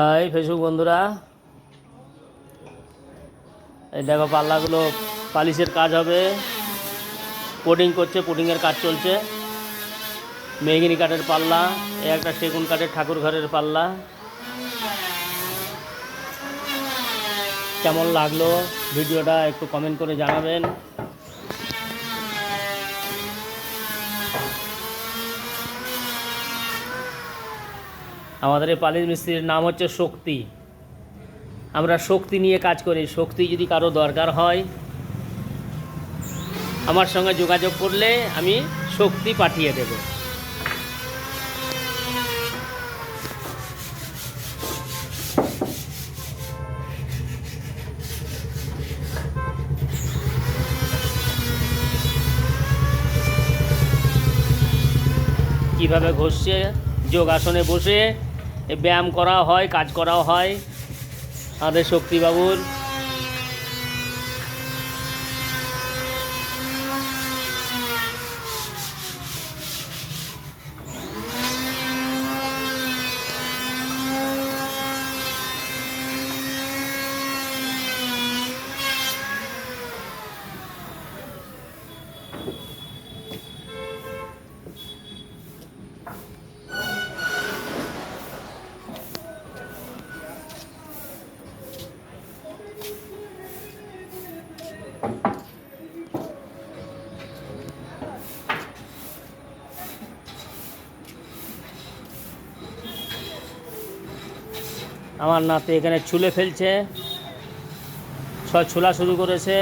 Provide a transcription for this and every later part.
High Facebook বন্ধুরা, এই দেখো পাল্লাগুলো পালিশের কাজ হবে। পুডিং করছে, পুডিংয়ের কাজ চলছে। মেহগিনি কাঠের পাল্লা, এই একটা সেগুন কাঠের ঠাকুর ঘরের পাল্লা। কেমন লাগলো ভিডিওটা একটু কমেন্ট করে জানাবেন। আমাদের এই পালিশ মিস্ত্রির নাম হচ্ছে শক্তি। আমরা শক্তি নিয়ে কাজ করি। শক্তি যদি কারো দরকার হয় আমার সঙ্গে যোগাযোগ করলে আমি শক্তি পাঠিয়ে দেব। কিভাবে ঘষছে, যোগাসনে বসে ব্যায়াম করা হয়, কাজ করাও হয় আমাদের শক্তিবাবুর। আমার নাতি এখানে ছুলে ফেলছে, ছোলা শুরু করেছে।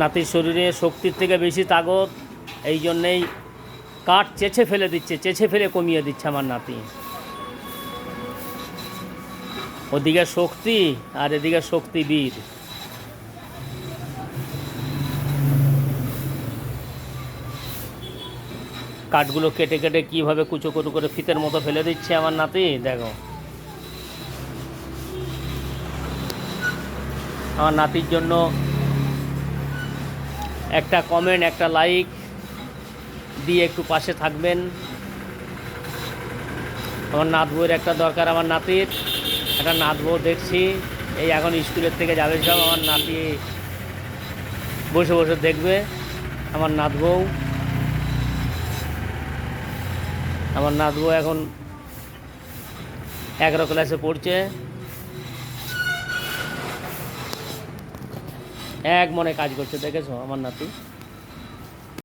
নাতির শরীরে শক্তির থেকে বেশি তাগত, এই জন্যেই কাঠ চেঁচে ফেলে দিচ্ছে, চেঁচে ফেলে কমিয়ে দিচ্ছে আমার নাতি। ওদিকে শক্তি আর এদিকে শক্তিবীর। কাঠগুলো কেটে কেটে কীভাবে কুচো কুচো করে ফিতের মতো ফেলে দিচ্ছে আমার নাতি। দেখো আমার নাতির জন্য একটা কমেন্ট, একটা লাইক দিয়ে একটু পাশে থাকবেন। আমার নাত বউয়ের একটা দরকার, আমার নাতির একটা নাত বউ দেখছি এই এখন স্কুলের থেকে যাবে সব, আমার নাতি বসে বসে দেখবে। আমার নাত বউ এখন 11 ক্লাসে পড়ছে। এক মনে কাজ করছে, দেখেছো আমার নাতি।